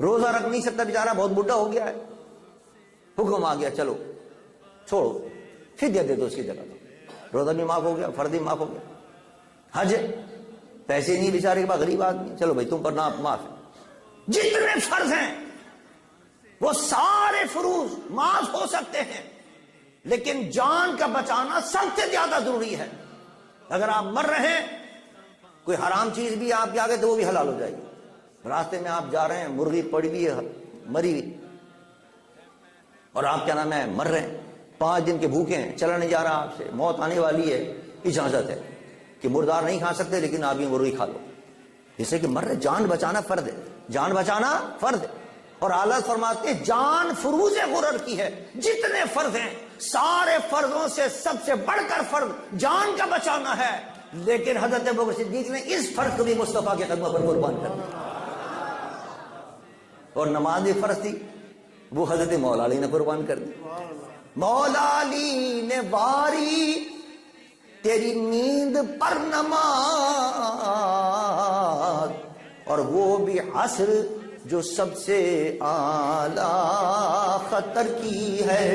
روزہ رکھ نہیں سکتا بیچارہ، بہت بڈھا ہو گیا ہے، حکم آ گیا چلو چھوڑو، فدیہ دے دو اس کی جگہ، روزہ بھی معاف ہو گیا، فرض بھی معاف ہو گیا۔ حج پیسے نہیں بیچارے کے پاس، غریب آدمی، چلو بھائی تم پر معاف ہے۔ جتنے فرض ہیں وہ سارے فروض معاف ہو سکتے ہیں، لیکن جان کا بچانا سب سے زیادہ ضروری ہے۔ اگر آپ مر رہے ہیں، کوئی حرام چیز بھی آپ کے آگے تو وہ بھی حلال ہو جائے گی۔ راستے میں آپ جا رہے ہیں، مرغی پڑی ہوئی ہے مری ہوئی، اور آپ کیا نام ہے مر رہے ہیں، 5 دن کے بھوکے ہیں، چلا نہیں جا رہا آپ سے، موت آنے والی ہے، اجازت ہے کہ مردار نہیں کھا سکتے لیکن آپ یہ مرغی کھا لو، جس سے کہ مر رہے۔ جان بچانا فرض ہے، جان بچانا فرض ہے، اور اعلیٰ فرماتے ہیں جان فروز غرر کی ہے۔ جتنے فرض ہیں سارے فرضوں سے سب سے بڑھ کر فرض جان کا بچانا ہے، لیکن حضرت ابوبکر صدیق نے اس فرض کو بھی مصطفیٰ کے قدموں پر قربان کر دیا۔ اور نماز بھی فرض تھی، وہ حضرت مولا علی نے قربان کر دی۔ مولا علی نے واری تیری نیند پر نماز، اور وہ بھی عصر جو سب سے اعلیٰ خطر کی ہے۔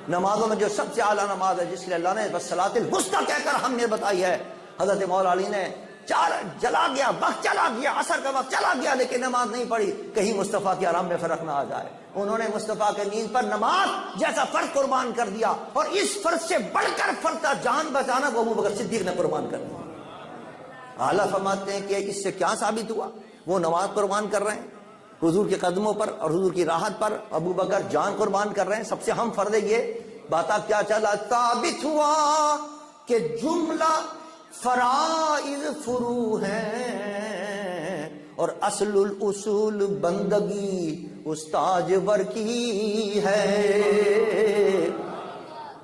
نمازوں میں جو سب سے اعلیٰ نماز ہے، جس کے لیے اللہ نے صلاۃ الوسطیٰ کہہ کر ہم نے بتائی ہے، حضرت مولا علی نے چلا گیا، وقت چلا گیا، عصر کا وقت چلا گیا، لیکن نماز نہیں پڑھی، کہیں مصطفیٰ کے آرام میں فرق نہ آ جائے۔ انہوں نے مصطفیٰ کے نیند پر نماز جیسا فرض قربان کر دیا، اور اس فرض سے بڑھ کر فرض تھا جان بچانا، وہ ابوبکر صدیق نے قربان کر دیا۔ اعلیٰ فرماتے ہیں کہ اس سے کیا ثابت ہوا؟ وہ نماز قربان کر رہے ہیں حضور کے قدموں پر اور حضور کی راحت پر، ابوبکر جان قربان کر رہے ہیں، سب سے ہم فرض ہے یہ بات۔ کیا چلا؟ ثابت ہوا کہ جملہ فرائض فرو ہیں، اور اصل الاصول بندگی استاج ور کی ہے۔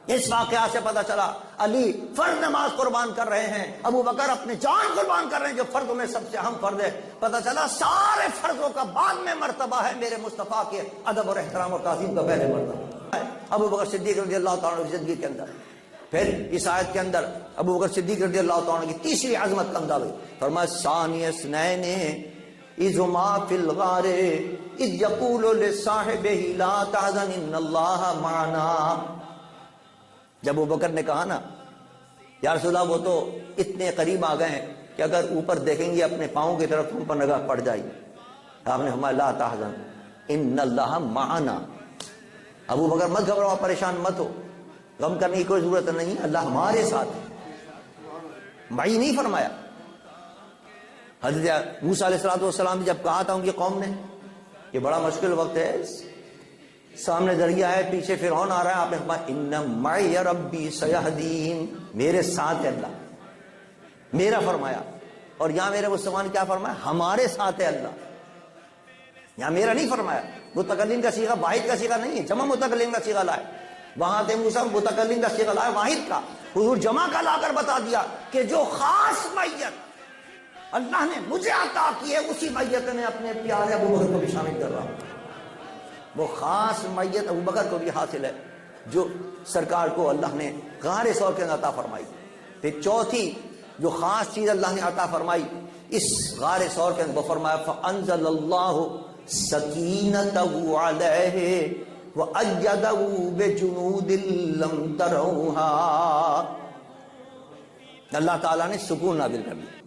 اس واقعہ سے پتہ چلا علی فرض نماز قربان کر رہے ہیں، ابوبکر اپنے جان قربان کر رہے ہیں جو فرضوں میں سب سے اہم فرض ہے۔ پتہ چلا سارے فرضوں کا بعد میں مرتبہ ہے میرے مصطفیٰ کے ادب اور احترام اور تعظیم کا پہلے مرتبہ ہے ابوبکر صدیق رضی اللہ تعالیٰ عنہ کی زندگی کے اندر۔ پھر اس آیت کے اندر ابوبکر صدیق رضی اللہ تعالیٰ عنہ کی تیسری عظمت کا اندازہ ہوئی۔ فرمایا ثانی اثنین اذ ہما فی الغار اذ یقول لصاحبہ لا تحزن ان اللہ معنا۔ جب ابوبکر نے کہا نا یا رسول اللہ وہ تو اتنے قریب آ گئے ہیں کہ اگر اوپر دیکھیں گے اپنے پاؤں کی طرف تم پر نگاہ پڑ جائے گی، آپ نے فرمایا لا تحزن ان اللہ معنا۔ ابوبکر مت گھبراؤ، پریشان مت ہو، غم کرنے کی کوئی ضرورت نہیں، اللہ ہمارے ساتھ ہے۔ معی نہیں فرمایا۔ حضرت موسیٰ علیہ السلام نے جب کہا تھا ان کی قوم نے کہ بڑا مشکل وقت ہے، سامنے دریا ہے، پیچھے فرعون آ رہا ہے، آپ نے فرمایا ان معی ربی سیہدین، میرے ساتھ ہے اللہ، میرا فرمایا۔ اور یہاں میرے مصطفیٰ نے کیا فرمایا؟ ہمارے ساتھ ہے اللہ، یہاں میرا نہیں فرمایا۔ متکلم کا صیغہ واحد کا صیغہ نہیں ہے، جمع متکلم کا صیغہ لائے۔ وہاں تے موسیٰ متکلم کا صیغہ لائے واحد کا، حضور جمع کا لا کر بتا دیا کہ جو خاص میت اللہ نے مجھے عطا کی ہے، اسی میت میں اپنے پیارے ابوبکر کو بھی شامل کر رہا ہوں۔ وہ خاص میت ابوبکر کو بھی حاصل ہے جو سرکار کو اللہ نے غار ثور کے اندر عطا فرمائی۔ پھر چوتھی جو خاص چیز اللہ نے عطا فرمائی اس غار ثور کے اندر، وہ فرمایا فانزل اللہ سکینتہ علیہ وأیدہ بجنود لم تروہا، اللہ تعالیٰ نے سکون نازل کر دیا۔